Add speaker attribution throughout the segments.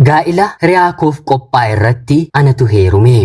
Speaker 1: Gaa'ila hiriyaa koof qophaa'e irratti anatu heerume.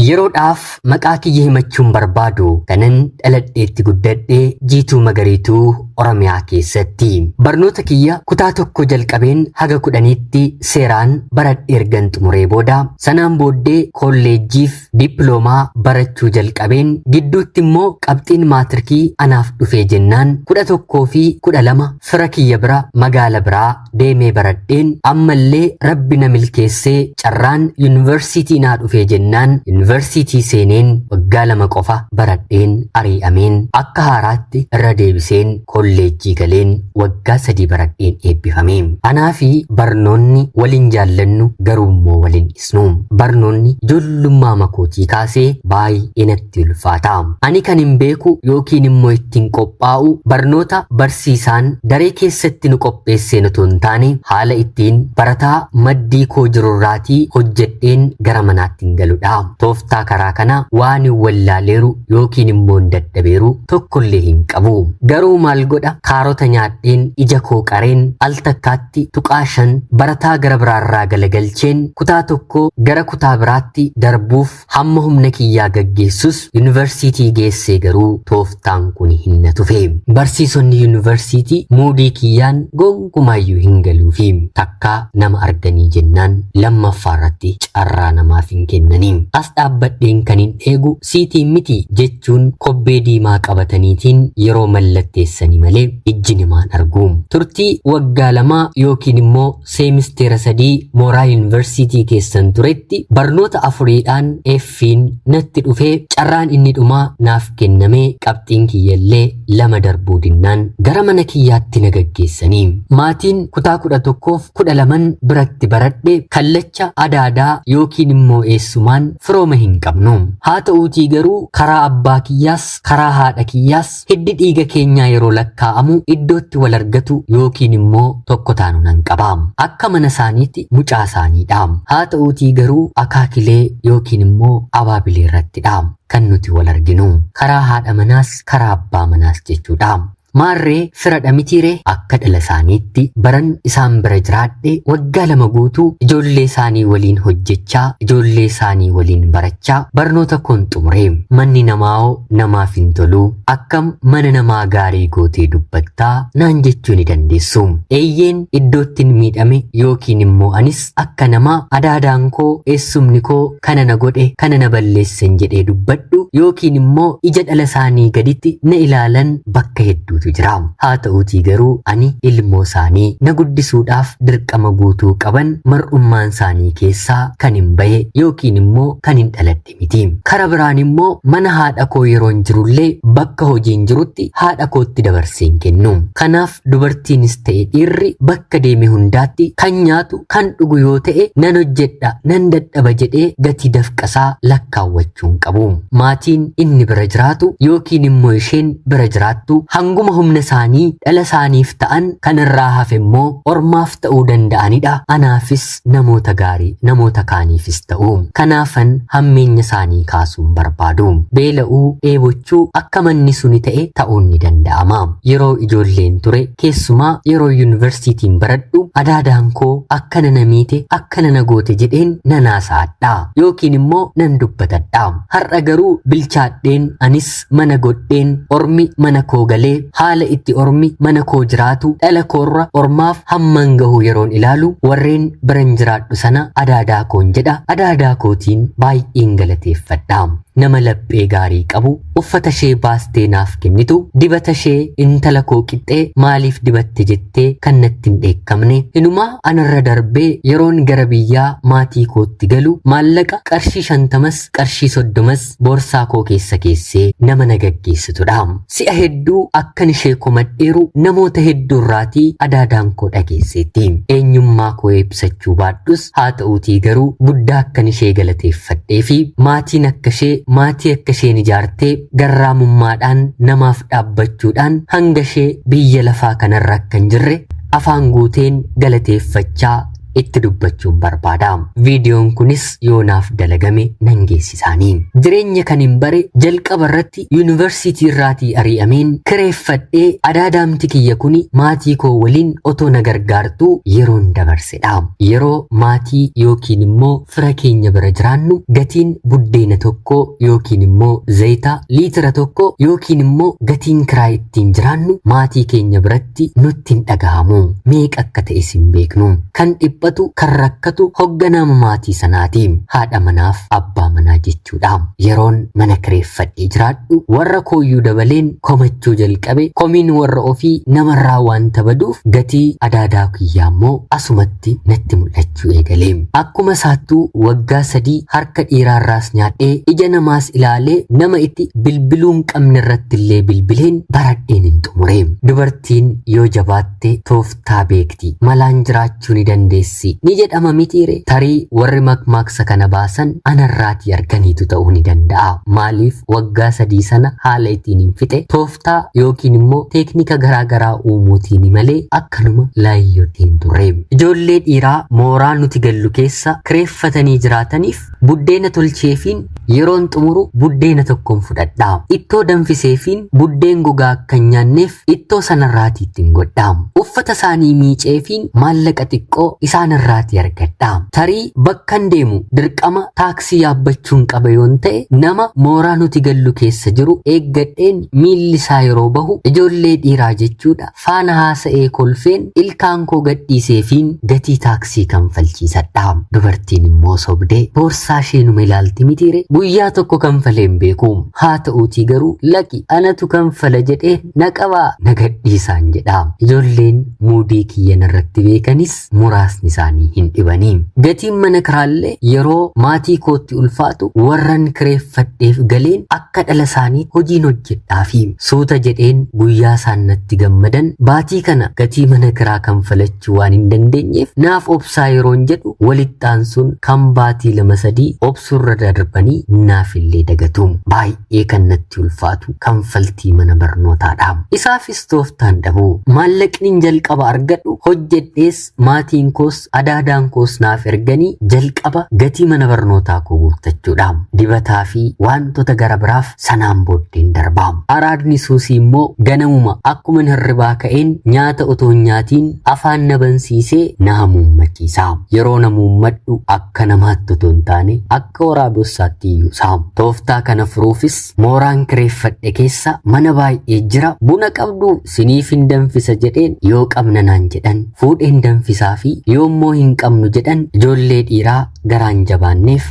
Speaker 1: Yeroodhaaf maqaa kiyya himachuun barbaadu kanan dhaladheetti guddadhee Jiituu Magariituu Oromiyaa keessatti. Barnoota kiyya kutaa tokko jalqabeen haga 10tti seeraan baradhee ergan xumuree booda sanaan booddee kolleejjiif dippiloomaa barachuu jalqabeen gidduutti immoo qabxiin maatirikii anaaf dhufee jennaan 11 fi 12 fira kiyya bira magaala biraa deemee baradheen ammallee rabbi na milkeessee carraan yuunivarsiitii naa dhufee jennaan yuunivarsiitii seeneen waggaa 2 qofa baradheen ari'ameen akka haaraatti irra deebiseen kolleejjii galeen waggaa 3 baradheen eebbifame. Anaa fi barnoonni waliin jaallannu garuu immoo waliin dhisnu. Barnoonni ijoollummaa makootii kaasee baay'ee natti ulfaata. Ani kan hin beeku yookiin immoo ittiin qophaa'u barnoota barsiisaan daree keessatti nu qopheesseen otoo hin taane haala ittiin barataa maddii koo jirurraatii hojjedheen gara manaatti hin galudha. Tooftaa karaa kana waan wallaaleeru yookiin immoo dadhabeeru tokkollee hin qabu. Garuu maal godha kaarota nyaadheen ija koo qareen al takkaatti tuqaa 5 barataa gara biraarraa galagalcheen kutaa tokko gara kutaa biraatti darbuuf hamma humna kiyyaa gaggeessus yuunivarsiitii geessee garuu tooftaan kun hin tufe. Barsiisonni yuunivarsiitii muudii kiyyaan gonkumaayyuu hin galuufi takkaa nama arganii jennaan lammaffaarratti carraa namaaf hin kennanii. As dhaabbadheen kan hin eegu siitiin miti jechuun kobbee diimaa qabataniitiin yeroo mallatteessanii malee ijji namaan argu. Turtii waggaa 2 yookiin immoo seemisteera 3 mooraa yuunivarsiitii keessan turetti barnoota 4dhaan effiin natti dhufee carraan inni dhumaa naaf kennamee qabxiin kiyyallee 2 darbuu dinnaan gara mana kiyyaatti na gaggeessanii. Maatiin kutaa 11f 12 biratti baradhe kallacha adaadaa yookiin immoo eessumaan firooma hin qabnu. Haa ta'uutii garuu karaa abbaa kiyyaas karaa haadha kiyyaas hiddi dhiiga keenyaa yeroo lakkaa'amu iddootti wal argatu yookiin immoo tokko taanu nan qabaam. Akka mana isaaniitti mucaa isaaniidha. Haa ta'uutii garuu akaakilee yookiin immoo abaabilee irrattidha kan nuti wal arginu. Karaa haadha manaas karaa abbaa manaas jechuudha. Maarree firadha mitiiree akka dhala isaaniitti baran isaan bira jiraadhe waggaa 2 guutuu ijoollee isaanii waliin hojjechaa ijoollee isaanii waliin barachaa barnoota koon xumuree. Manni namaa'oo namaaf hin tolu akkam mana namaa gaarii gootee dubbattaa naan jechuu ni dandeessu. Eeyyeen iddoottin miidhame yookiin immoo anis akka namaa adaadaan koo eessumni koo kana na godhe kana na balleessan jedhee dubbadhu yookiin immoo ija dhala isaanii gaditti na ilaalan bakka hedduu jira. Haa ta'uutii garuu ani ilmoo isaanii na guddisuudhaaf dirqama guutuu qaban mar'ummaan isaanii keessaa kan hin bahe yookiin immoo kan hin dhaladhe miti. Kara biraan immoo mana haadha koo yeroon jirullee bakka hojiin jirutti haadha kootti dabarseen kennu. Kanaaf dubartiinis ta'e dhiirri bakka deeme hundaatti kan nyaatu kan dhugu yoo ta'e nan hojjedha nan dadhaba jedhee gatii dafqasaa lakkaawwachuun qabu. Maatiin inni bira jiraatu yookiin immoo isheen bira jiraattu hanguma humna isaanii dhala isaaniif ta'an kanarraa hafe immoo ormaaf ta'uu danda'anidha. Anaafis namoota gaarii namoota kaaniifis ta'u. Kanaafan hammeenya isaanii kaasuun barbaadu. Beela'uu dheebochuu akka manni suni ta'e ta'uun ni danda'ama. Yeroo ijoolleen ture keessumaa yeroo yuunivarsiitiin baradhu adaadaan koo akkana na miite akkana na goote jedheen nan haasa'adha yookiin immoo nan dubbatadha. Har'a garuu bilchaadheen anis mana godheen ormi mana koo galee haala itti ormi mana koo jiraatu dhala koorra ormaaf hamman gahu yeroon ilaalu warreen biran jiraadhu sana adaadaa koon jedha. Adaadaa kootiin baay'een galateeffadha. Nama laphee gaarii qabu uffata ishee baastee naaf kennitu dibata ishee intala koo qixxee maaliif dibatte jettee kan natti hin dheekkamne inumaa anarra darbee yeroon gara biyyaa maatii kootti galu maallaqa qarshii 50 qarshii 30 boorsaa koo keessa keessee nama na gaggeessitudha. Si'a hedduu akkan ishee komadheeru namoota hedduurraatii adaadaan koo dhageesseetti. Eenyummaa koo ibsachuu baadhus haa ta'uutii garuu guddaa akkan ishee galateeffadhee fi maatiin akka ishee maatii akka isheen ijaartee garraamummaadhaan namaaf dhaabbachuudhaan hanga ishee biyya lafaa kanarra akka hin jirre afaan guuteen galateeffachaa itti dubbachuun barbaada. Viidiyoon kunis yoonaaf dalagame nan geessisaanii. Jireenya kan hin bare jalqaba irratti yuunivarsiitii irraatii ari'ameen kireeffadhee adaadaamti kiyya kuni maatii koo waliin otoo na gargaartuu yeroon dabarsedha. Yeroo maatii yookiin immoo fira keenya bira jiraannu gatiin buddeena tokko yookiin immoo zayita liitira tokko yookiin immoo gatiin kiraa ittiin jiraannu maatii keenya biratti nutti hin dhagahamu. Meeqa akka ta'e hin beeknu. Kan dhiphatu kan rakkatu hoogganama maatii sanaati. Haadha manaaf abbaa manaa jechuudha. Yeroon mana kireeffadhee jiraadhu warra kooyyuu dabaleen komachuu jalqabe. Komiin warra ofii namarraa waan tabaduuf gatii adaadaa kiyyaa immoo asumatti natti mul'achuu eegale. Akkuma saattuu waggaa 3 harka dhiiraarraas nyaadhee ija namaas ilaalee nama itti bilbiluun qabne irratti illee bilbileen baradheen hin xumure. Dubartiin yoo jabaatte tooftaa beekti. Malaan jiraachuu ni dandeessi ni jedhama mitiire. Tarii warri makmaaksa kana baasan anarraatii arganiitu ta'uu ni danda'a. Maaliif waggaa 3 sana haala ittiin hin fixe tooftaa yookiin immoo teeknika garaagaraa uumuutiin malee akkanuma laayyootiin turre. Ijoollee dhiiraa mooraa nuti gallu keessa kireeffatanii jiraataniif buddeena tolcheefiin yeroon xumuru buddeena tokkoon fudhadha. Ittoo danfiseefiin buddeen gogaa akka hin nyaanneef ittoo sanarraatii ittiin godha. Uffata isaanii miiceefiin maallaqa xiqqoo isaanirraatii argadha. Tarii bakkan deemu dirqama taaksii yaabbachuun qaba yoon ta'e nama mooraa nuti gallu keessa jiru eeggadheen miilli isaa yeroo bahu ijoollee dhiiraa jechuudha faana haasa'ee kolfeen ilkaan koo gadhiiseefiin gatii taaksii kanfalchiisadha. Dubartiin immoo sobdee boorsaa isheenuma ilaalti mitiire. Guyyaa tokko kanfaleen beeku. Haa ta'uutii garuu laki anatu kanfala jedhee na qabaa na gadhiisaan jedha. Ijoolleen muudii kiyyan irratti beekanis muraasni isaanii hin dhibanii. Gatiin mana kiraallee yeroo maatii kootti ulfaatu warran kireeffadheef galeen akka dhala isaanii hojiin hojjedhaafi suuta jedheen guyyaa isaan natti gammadan baatii kana gatii mana kiraa kanfalachuu waan hin dandeenyeef naaf obsaa yeroon jedhu walittaan sun kan baatii 2-3 obsurra darbanii naafillee dagatu. Baay'ee kan natti ulfaatu kanfaltii mana barnootaadha. Isaafis tooftaan dhabu. Maallaqni jalqaba argadhu hojjedhees maatiin koos adaadaan koos naaf erganii jalqaba gatii mana barnootaa koo guuttachuudha. Dibataa fi wantoota gara biraaf sanaan booddeen darba. Araadni suusii immoo ganamuma akkuma hirribaa ka'een nyaata otoo nyaatiin afaan na bansiisee na hamuummachiisa. Yeroo na muummadhu akka namaatti otoo hin taane akka waraabessaatti iyyuu saam. Tooftaa kana furuufis mooraan kireeffadhe keessa mana baay'ee jira. Buna qabdu siniif hin danfisa jedheen yoo qabna naan jedhan fuudheen danfisaa fi yoo immoo hin qabnu jedhan ijoollee dhiiraa garaan jabaanneef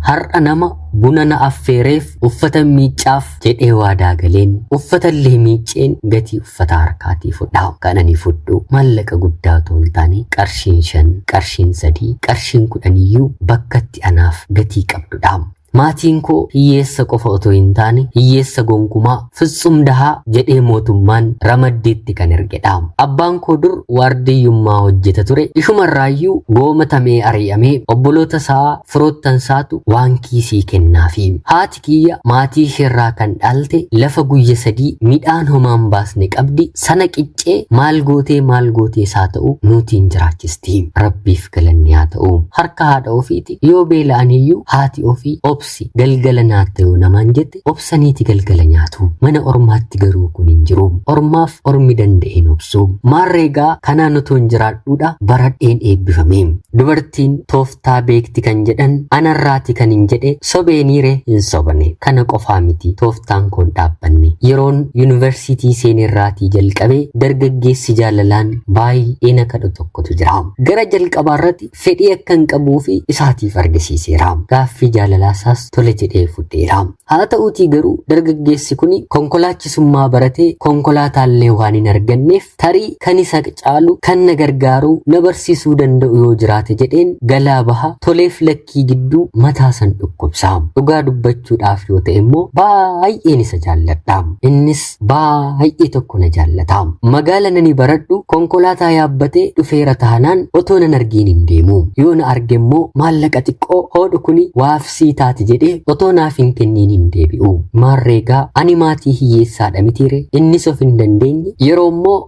Speaker 1: har'a nama buna na affeereef uffata miiccaaf jedhee waadaa galeen uffatallee miicceen gatii uffata harkaatii fudhaa. Kanani fudhu maallaqa guddaa otoo hin taane qarshiin 5 qarshiin 3 qarshiin 10 iyyuu bakkatti anaaf gatii qabdudha. Maatiin koo hiyyeessa qofa otoo hin taane hiyyeessa gonkumaa fitsum dahaa jedhee mootummaan ramaddiitti kan ergedha. Abbaan koo dur waardiyyummaa hojjeta ture. Ishumarraayyuu goomatamee ari'amee obboloota isaa firoottan isaatu waan kiisii kennaafi. Haati kiyya maatii isheerraa kan dhalte lafa guyya 3 midhaan homaan baasne qabdi. Sana qiccee maal gootee isaa ta'u nutiin jiraachisti. Rabbiif galanni haa ta'u. Harka haadha ofiiti yoo beela'aniyyuu haati ofii obsi galgala nyaata yoo namaan jette obsaniiti galgala nyaatu. Mana ormaatti garuu kun hin jiru. Ormaaf ormi danda'een obsu. Maarreegaa kanaan otoo hin jiraadhuudha baradheen eebbifame. Dubartiin tooftaa beekti kan jedhan anarraati kan hin jedhe sobeeniire hin sobane. Kana qofaa miti tooftaan koon dhaabbanne. Yeroon yuunivarsiitii seenerraatii jalqabee dargaggeessi jaalalaan baay'ee na kadhu tokkotu jira. Gara jalqabaarratti fedhii akka hin qabuu fi isaatiif argisiiseera. Gaaffii jaalalaasaa tole jedhee fudheera. Haa ta'uutii garuu dargaggeessi kuni konkolaachisummaa baratee konkolaataallee waan hin arganneef tarii kan isa caalu kan na gargaaru na barsiisuu danda'u yoo jiraate jedheen galaa baha toleef lakkii gidduu mataa san dhukkubsa. Dhugaa dubbachuudhaaf yoo ta'e immoo baay'een isa jaalladha. Innis baay'ee tokko na jaallata. Magaala nani baradhu konkolaataa yaabbatee dhufeera taanaan otoo nan argiin hin deemu. Yoo na arge immoo maallaqa xiqqoo hoodhu kuni waafsii taati jedhee otoo naaf hin kenniin hin deebi'u. Maarreegaa ani maatii hiyyeessaadha mitiire innis of hin dandeenye yeroo immoo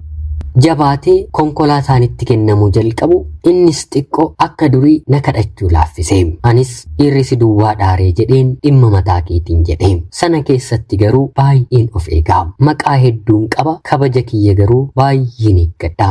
Speaker 1: jabaatee konkolaataan itti kennamuu jalqabu innis xiqqoo akka durii na kadhachuu laaffisee anis dhiirri si duwwaa dhaaree jedheen dhimma mataa keetiin jedhee sana keessatti garuu baay'een of eegaa maqaa hedduun qaba kabaja kiyya garuu baay'een eeggadha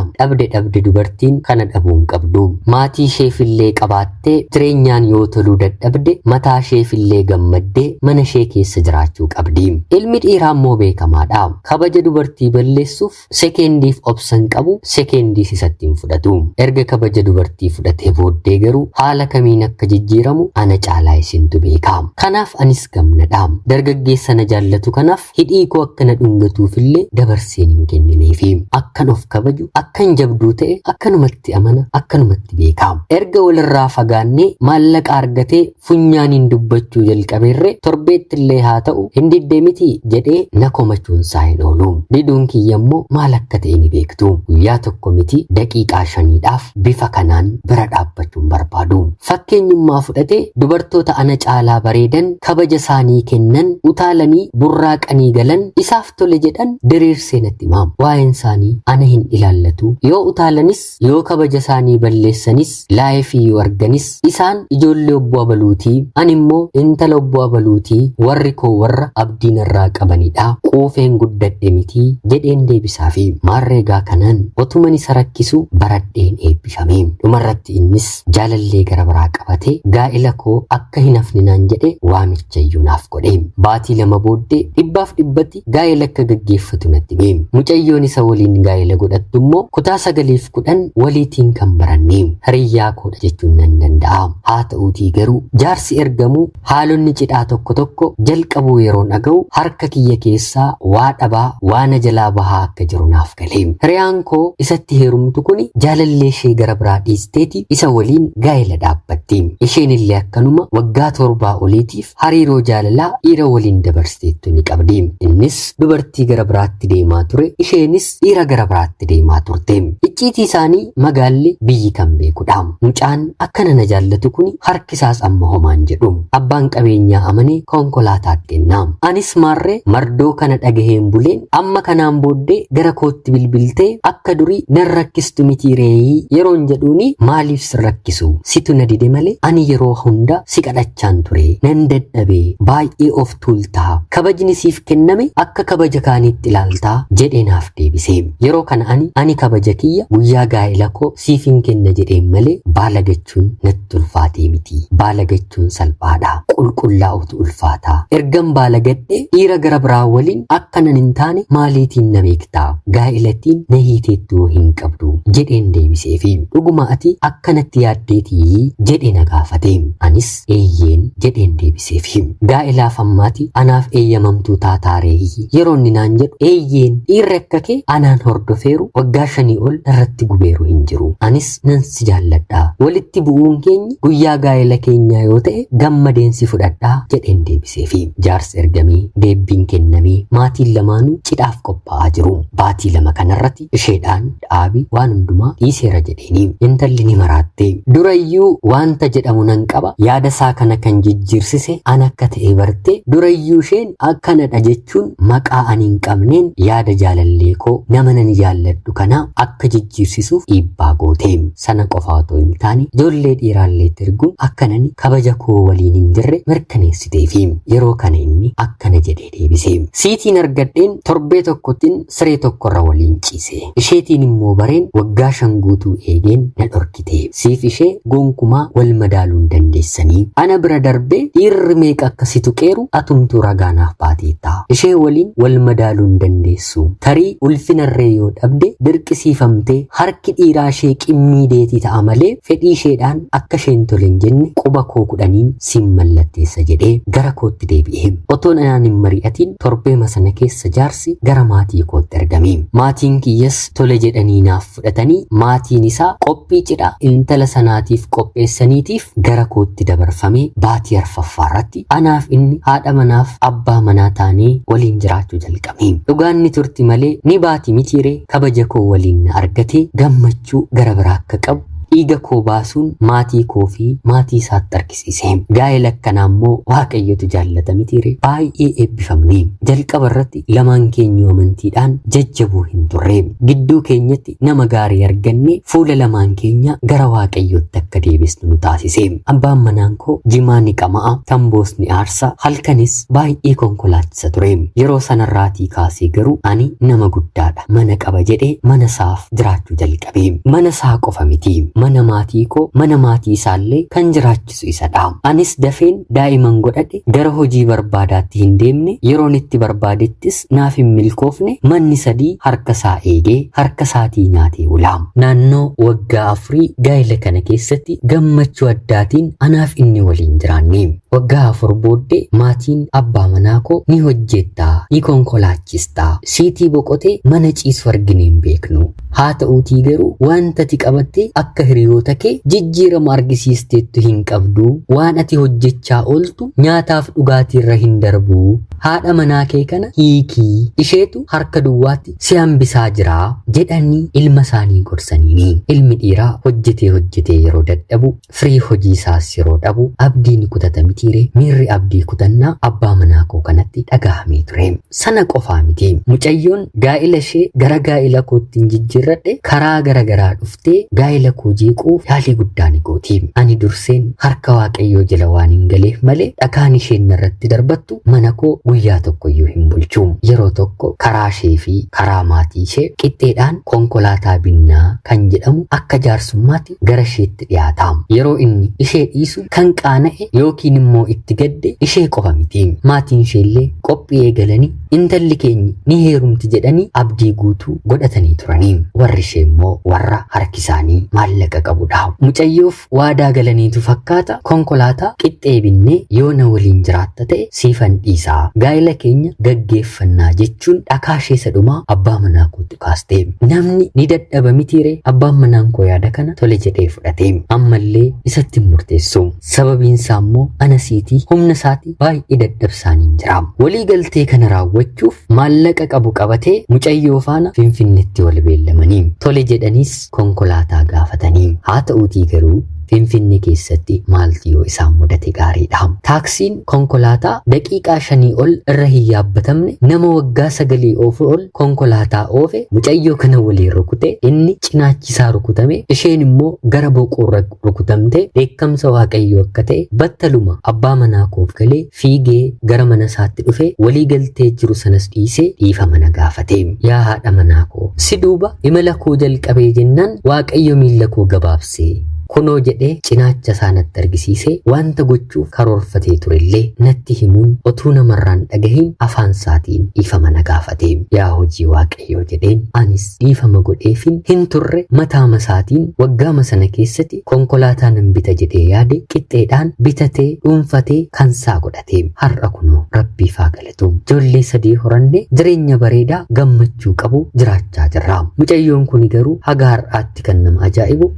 Speaker 1: dhabde dubartiin kana dhabuun qabdu maatii isheefillee qabaattee jireenyaan yoo toluu dadhabde mataa isheefillee gammaddee mana ishee keessa jiraachuu qabdi ilmi dhiiraa immoo beekamaadha kabaja dubartii balleessuuf sekendiif obsan qabu sekendiis isatti hin fudhatu erga kabaja dubartii fudhatee booddee garuu haala kamiin akka jijjiiramu ana caalaa isintu beeka kanaaf anis gamnadha dargaggeessa na jaallatu kanaaf hidhii koo akka na dhungatuufillee dabarseen hin kennineefi akkan of kabaju akkan jabduu ta'e akkanumatti amana akkanumatti beeka erga walirraa fagaannee maallaqa argatee funyaaniin dubbachuu jalqabeerre torbeettillee haa ta'u hin diddee miti jedhee na komachuun isaa hin oolu diduun kiyya immoo maal akka ta'e ni beektu guyyaa tokko miti daqiiqaa 5dhaaf bifa kanaan bira dhaabbachuun barbaadu fakkeenyummaa fudhatee dubartoota ana caalaa bareedan kabaja isaanii kennan utaalanii burraaqanii galan isaaf tole jedhan diriirsee natti himaam waa'een isaanii ana hin ilaallatu yoo utaalanis yoo kabaja isaanii balleessanis laayifii yoo arganis isaan ijoollee obbo Abaluutii ani immoo intala obbo Abaluutii warri koo warra abdiin irraa qabanidha quufeen guddadhe miti jedheen deebisaafi maarreegaa kanaan otuman isa rakkisu baradheen eebbifame dhumarratti innis jaalallee gara biraa qabate gaa'ela koo akka hin hafne naan jedhe waamicha iyyuu naaf godhe baatii 2 booddee 100% gaa'ela akka gaggeeffatu natti hime mucayyoon isa waliin gaa'ela godhattu immoo kutaa 9-10 waliitiin kan baranne hiriyyaa koodha jechuun nan danda'a haa ta'uutii garuu jaarsi ergamu haalonni cidhaa tokko jalqabuu yeroo dhaga'u harka kiyya keessaa waa dhabaa waana jalaa bahaa akka jiru naaf galee hiriyaan koo isatti heerumtu kuni jaalallee ishee gara biraa dhiisteeti isa waliin gaa'ela dhaabbatti isheen illee akkanuma waggaa 7 oliitiif hariiroo jaalalaa dhiira waliin dabarsteettu ni qabdi innis dubartii gara biraatti deemaa ture isheenis dhiira gara biraatti deemaa turte icciitii isaanii magaalli biyyi kan beekudha mucaan akkana na jaallatu kuni harkisaas amma homaan jedhu abbaan qabeenyaa amane konkolaataatti kennaa anis maarree mardoo kana dhagaheen buleen amma kanaan booddee gara kootti bilbiltee akka durii nan rakkistu miti reeyii yeroon jedhuuni maaliif si rakkisu situ na dide malee ani yeroo hunda si kadhachaan ture nan dadhabee baay'ee of tuultaa kabajni siif kenname akka kabaja kaaniitti ilaaltaa jedhee naaf deebisee yeroo kana ani kabaja kiyya guyyaa gaa'ela koo siif hin kenna jedheen malee baalagachuun natti ulfaatee miti baalagachuun salphaadha qulqullaa'utu ulfaataa ergan baalagadhe dhiira gara biraa waliin akka nan hin taane maaliitiin na beektaa gaa'elattiin na hiiteettuu hin qabdu jedheen deebiseefi dhuguma ati akkanatti yaaddeetii jedhee na gaafate anis eeyyeen jedheen deebiseefi gaa'elaaf ammaati anaaf eeyyamamtuu taataaree yeroo inni naan jedhu eeyyeen dhiirri akka kee anaan hordofeeru waggaa 5 ol irratti gubeeru hin jiru anis nan si jaalladha walitti bu'uun keenya guyyaa gaa'ela keenyaa yoo ta'e gammadeen si fudhadhaa jedheen deebiseefi jaarsi ergamee deebbiin kennamee maatiin lamaanuu cidhaaf qophaa'aa jiru baatii 2 kanarratti isheedhaan dhaabi waan hundumaa dhiiseera jedheeni intalli ni maraatte durayyuu wanta jedhamu nan qaba yaada isaa kana kan jijjiirsise an akka ta'e barte durayyuu isheen akkanadha jechuun maqaa ani hin qabneen yaada jaalallee koo nama nan jaalladhu kana akka jijjiirsisuuf dhiibbaa goote sana qofa otoo hin taane ijoollee dhiiraallee erguun akkanani kabaja koo waliin hin jirre mirkaneessiteefi yeroo kana inni akkana jedhee deebise siitiin argadheen torbee tokkottiin siree tokkorra waliin ciise isheetiin immoo bareen waggaa 5 guutuu eegeen na dhorkite siif ishee gonkumaa wal madaaluun dandeessanii ana bira darbee dhiirri meeqa akkasitu qeeru atumtuu ragaanaaf baateetta ishee waliin wal madaaluun dandeessu tarii ulfinarree yoo dhabde dirqisiifamtee harki dhiiraa ishee qimmii deetii ta'a malee fedhii isheedhaan akka isheen tole hin jenne quba koo 10 siin mallatteessa jedhee gara kootti deebi'e otoon anaan hin mari'atiin torbee sana keessa jaarsi gara maatii kootti ergame maatiin kiyyas tole jedhanii naaf fudhatanii maatiin isaa qophii cidhaa intala sanaatiif qopheessaniitiif gara kootti dabarfame baatii arfaffaarratti anaaf inni haadha manaaf abbaa manaa taanee waliin jiraachuu jalqabne dhugaan ni turti malee ni baati mitiiree kabaja koo waliin na argate gammachuu gara biraa akka qabu dhiiga koo baasuun maatii koo fi maatii isaatti argisiise. Gaa'ela akkanaa immoo Waaqayyotu jaallata mitiire baay'ee eebbifamne. Jalqaba irratti lamaan keenya amantiidhaan jajjabuu hin turre. Gidduu keenyatti nama gaarii arganne fuula lamaan keenya gara Waaqayyootti akka deebisnu nu taasise. Abbaan manaan koo jimaa ni qama'a, tamboos ni aarsa, halkanis baay'ee konkolaachisa ture. Yeroo sanarraatii kaasee garuu ani nama guddaadha, mana qaba jedhee mana isaaf jiraachuu jalqabe. Mana isaa qofa miti, mana maatii koo, mana maatii isaallee kan jiraachisu isadha. Anis dafeen daa'iman godhadhe gara hojii barbaadaatti hin deemne, yeroon itti barbaadettis naaf hin milkoofne, manni sadii harka isaa eegee harka isaatii nyaatee bula. Naannoo waggaa 4 gaa'ela kana keessatti gammachuu addaatiin anaaf inni waliin jiraanne. Waggaa 4 booddee maatiin abbaa manaa koo ni hojjettaa, ni konkolaachistaa, siitii boqotee mana ciisu argine hin beeknu. Haa ta'uutii garuu wanta ati qabatte akka hiriyoota kee jijjiirama argisiisteettu hin qabdu, waan ati hojjechaa ooltu nyaataaf dhugaatiirra hin darbu. Haadha manaa kee kana hiikii, isheetu harka duwwaatti si hambisaa jira jedhanii ilma isaanii gorsaniini. Ilmi dhiiraa hojjetee yeroo dadhabu, firii hojii isaas yeroo dhabu abdiin kutata mitiire. Miirri abdii kutannaa abbaa manaa koo kanatti dhagahamee ture. Sana qofaa miti, mucayyoon gaa'ila ishee gara gaa'ila kootti hin jijjiirradhe karaa garagaraa dhuftee gaa'ila koo jeequuf yaalii guddaa ni gooti. Ani durseen harka Waaqayyoo jala waan hin galeef malee dhagaan isheen irratti darbattu mana koo guyyaa tokkoyyuu hin bulchu. Yeroo tokko karaa ishee fi karaa maatii ishee qixxeedhaan konkolaataa binnaa kan jedhamu akka jaarsummaatti gara isheetti dhiyaata. Yeroo inni ishee dhiisu kan qaana'e yookiin immoo itti gadde ishee qofa miti. Maatiin isheellee qophii eegalanii intalli keenya ni heerumti jedhanii abdii guutuu godhatanii turanii. Warri ishee immoo warra harki isaanii maallaqa qabudha. Mucayyoof waadaa galaniitu fakkaata konkolaataa qixxee binnee yoo na waliin jiraatta ta'e siifan dhiisaa, gaa'ila keenya gaggeeffannaa jechuun dhakaa ishee sadhumaa abbaa manaa kootti kaaste. Namni ni dadhaba mitiire. Abbaan manaan koo yaada kana tole jedhee fudhate. Ammallee isatti hin murteessu. Sababiin isaa immoo anasiitii humna isaatii baay'ee dadhabsaaniin jira. Walii galtee kana raawwachuuf maallaqa qabu qabatee mucayyoo faana Finfinneetti wal beellamanii tole jedhaniis konkolaataa gaafatanii. Haa ta'uutii garuu Finfinnee keessatti maaltu yoo isaan mudate gaariidha. Taaksiin konkolaataa daqiiqaa 5 ol irra hin yaabbatamne nama waggaa 9 ol konkolaataa oofe mucayyoo kana waliin rukute. Inni cinaachisaa rukutame, isheen immoo gara boqorra rukutamte. Dheekkamsa Waaqayyoo akka ta'e battaluma abbaa manaa koof galee fiigee gara mana isaatti dhufe walii galtee jiru sanas dhiisee dhiifama mana gaafate. Yaa haadha manaa koo, si duuba imala koo jalqabee jennaan Waaqayyo miilla koo gabaabse. Kunoo jedhee cinaacha isaa natti argisiisee wanta gochuuf karoorfatee turellee natti himuun otuu namarraan dhagahin afaan isaatiin dhiifama na gaafate. Yaa hojii Waaqayyoo jedheen anis dhiifama godheefin hin turre mataama isaatiin waggaama sana keessatti konkolaataa nan bita jedhee yaade qixxeedhaan bitatee dhuunfatee kansaa godhate. Har'a kunoo Rabbiif haa galatu. Ijoollee 3 horanne jireenya bareedaa gammachuu qabu jiraachaa jirra. Mucayyoon kun garuu haga har'aatti kan nama ajaa'ibu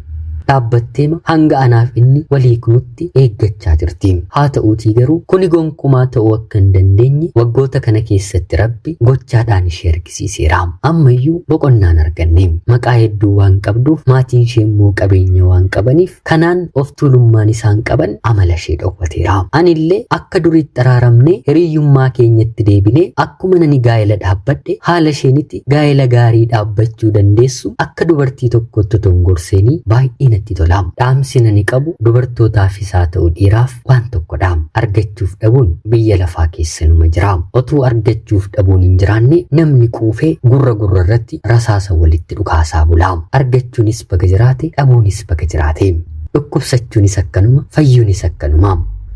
Speaker 1: dhaabbatteema hanga anaaf inni walii kunutti eeggachaa jirti. Haa ta'uutii garuu kuni gonkumaa ta'uu akka hin dandeenye waggoota kana keessatti Rabbi gochaadhaan ishee argisiiseera. Ammayyuu boqonnaan arganne. Maqaa hedduu waan qabduuf maatiin ishee immoo qabeenya waan qabaniif kanaan of tuulummaan isaan qaban amala ishee dhowwateera. Anillee akka duriitti araaramne hiriyyummaa keenyatti deebinee akkuma nani gaa'ela dhaabbadhe haala isheenitti gaa'ela gaarii dhaabbachuu dandeessu akka dubartii tokkotti tongorseenii baay'ee natti tola. Dhaamsi ani qabu dubartootaaf isaa ta'u dhiiraaf waan tokkodha. Argachuuf dhabuun biyya lafaa keessa numa jira. Otuu argachuuf dhabuun hin jiraanne namni quufee gurra irratti rasaasa walitti dhukaasaa bula. Argachuunis baga jiraate, dhabuunis baga jiraate. Dhukkubsachuunis akkanuma, fayyuunis akkanuma.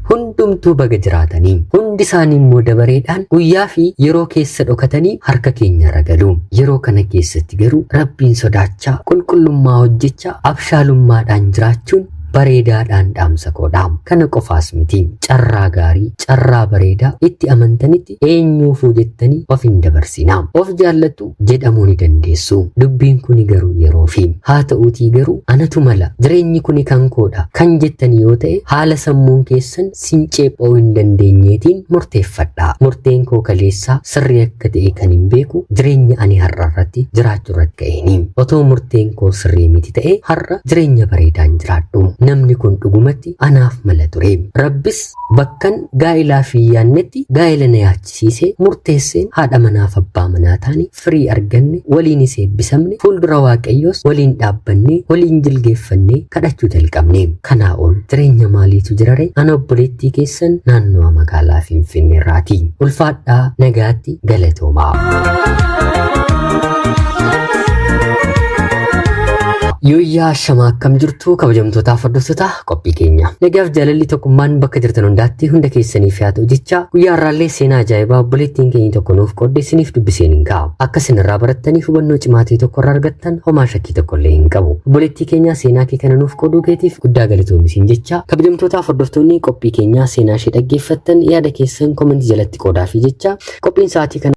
Speaker 1: Hundumtuu baga jiraatanii hundi isaanii immoo dabareedhaan guyyaa fi yeroo keessa dhokatanii harka keenya ragalu. Yeroo kana keessatti garuu Rabbiin sodaachaa qulqullummaa hojjechaa abshaalummaadhaan jiraachuun bareedaadhaan dhaamsa koodha. Kana qofaas miti, carraa gaarii, carraa bareedaa itti amantanitti eenyuufuu jettanii of hin dabarsina. Of jaallatu jedhamuu ni dandeessu. Dubbiin kun garuu yeroo fi haa ta'uutii garuu anatu mala jireenyi kuni kan koodha kan jettanii yoo ta'e haala sammuun keessan sinceephoo hin dandeenyeetiin murteeffadhaa. Murteen koo kaleessaa sirrii akka ta'e kan hin beeku jireenya ani har'a irratti jiraachuu irratti ka'eeni. Otoo murteen koo sirrii miti ta'e har'a jireenya bareedaan jiraadhu. Namni kun dhugumatti anaaf mala ture. Rabbis bakkan gaa'ilaa fi yaannetti gaa'ila na yaachisiise murteesseen haadha manaaf abbaa manaa taane firii arganne waliinis eebbisamne fuuldura waaqayyoos waliin dhaabbanne waliin jilgeeffanne kadhachuu jalqabne. Kanaa ol jireenya maaliitu jirare? Ana obboleettii keessan naannoo magaalaa Finfinnee irraati. Ulfaadhaa nagaatti galatoomaa. Yooyyaa shamaa akkam jirtu kabajamtootaaf hordoftoota qophii keenya. Nagaaf jaalalli tokkummaan bakka jirtan hundaatti hunda keessaniif haa ta'u jecha guyyaa har'aallee seenaa ajaa'ibaa obboleettiin keenya tokko nuuf qoodde isiniif dubbiseen hin kaa'u. Akka isin irraa barattaniif hubannoo cimaa ta'e tokko irraa argattan homaa shakkii tokko illee hin qabu. Obboleettii keenya seenaa kee kana nuuf qooduu keetiif guddaa galatoomisin jecha kabajamtootaaf hordoftoonni qophii keenya seenaa ishee dhaggeeffattan yaada keessan komentii jalatti qoodaa fi jecha qophiin sa'aatii kana